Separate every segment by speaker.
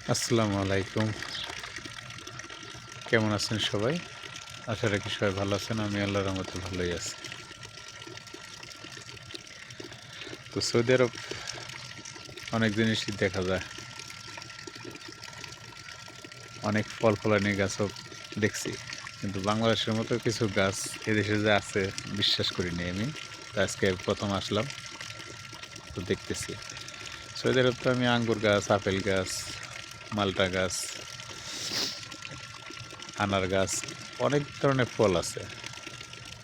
Speaker 1: আসসালামু আলাইকুম। কেমন আছেন সবাই? আশা রাখি সবাই ভালো আছেন। আমি আল্লাহর রহমতে ভালোই আছি। তো সৌদি আরব অনেক জিনিসই দেখা যায়। অনেক ফল ফলানি গাছও দেখছি। কিন্তু বাংলাদেশের মতো কিছু গাছ এদেশে যে আছে বিশ্বাস করিনি আমি। তো আজকে প্রথম আসলাম, তো দেখতেছি। সৌদি আরব তো আমি আঙ্গুর গাছ, আপেল গাছ, মালটা গাছ, আনার গাছ, অনেক ধরনের ফল আছে।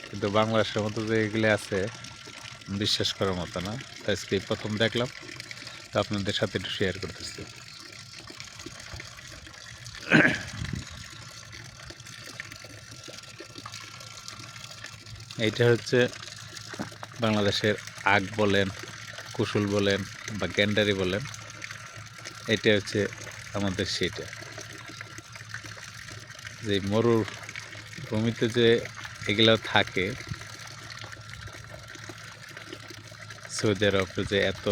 Speaker 1: কিন্তু বাংলাদেশের মতো যে এগুলো আছে বিশ্বাস করার মতো না। তো আজকে প্রথম দেখলাম, তো আপনাদের সাথে একটু শেয়ার করতেছি। এইটা হচ্ছে বাংলাদেশের আগ বলেন, কুশুল বলেন বা গ্যান্ডারি বলেন, এটা হচ্ছে আমাদের সেটা। যে মরুর ভূমিতে যে এগুলো থাকে, সৌদি আরবে যে এত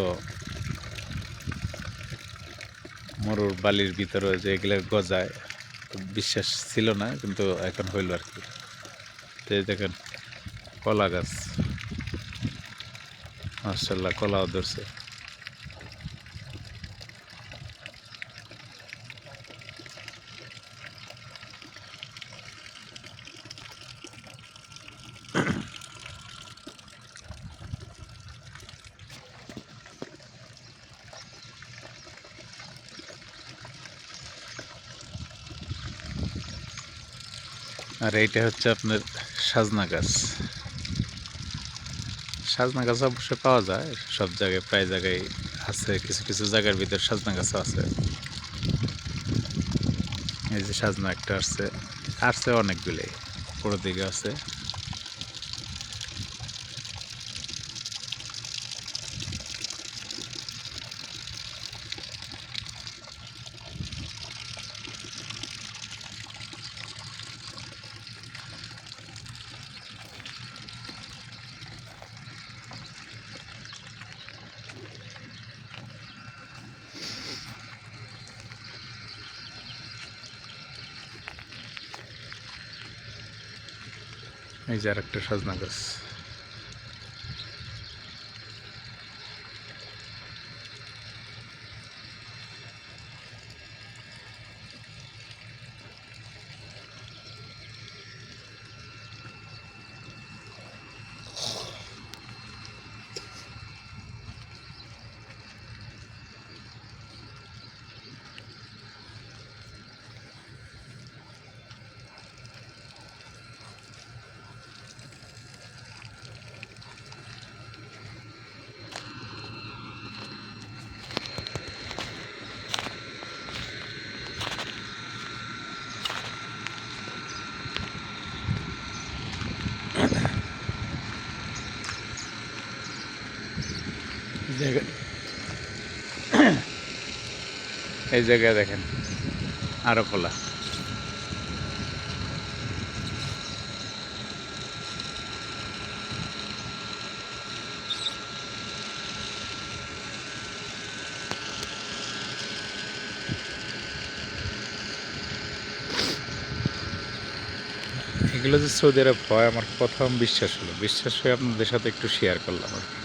Speaker 1: মরুর বালির ভিতরে যে এগুলো গজায়, বিশ্বাস ছিল না, কিন্তু এখন হইল আর কি। তো এই দেখেন কলা গাছ, মাশাআল্লাহ কলাও ধরছে। আর এইটা হচ্ছে আপনার সাজনা গাছ। সাজনা গাছ অবশ্যই পাওয়া যায় সব জায়গায়, প্রায় জায়গায় আছে। কিছু কিছু জায়গার ভিতর সাজনা গাছও আছে। এই যে সাজনা একটা আসছে, আসছে অনেকগুলোই, পুরো দিকে আছে। এই যে আর একটা সাজনা গাছ। এই জায়গায় দেখেন আরো কলা। এগুলো যে সৌদি আরব হয় আমার প্রথম বিশ্বাস হলো, বিশ্বাস হয়ে আপনাদের সাথে একটু শেয়ার করলাম আর কি।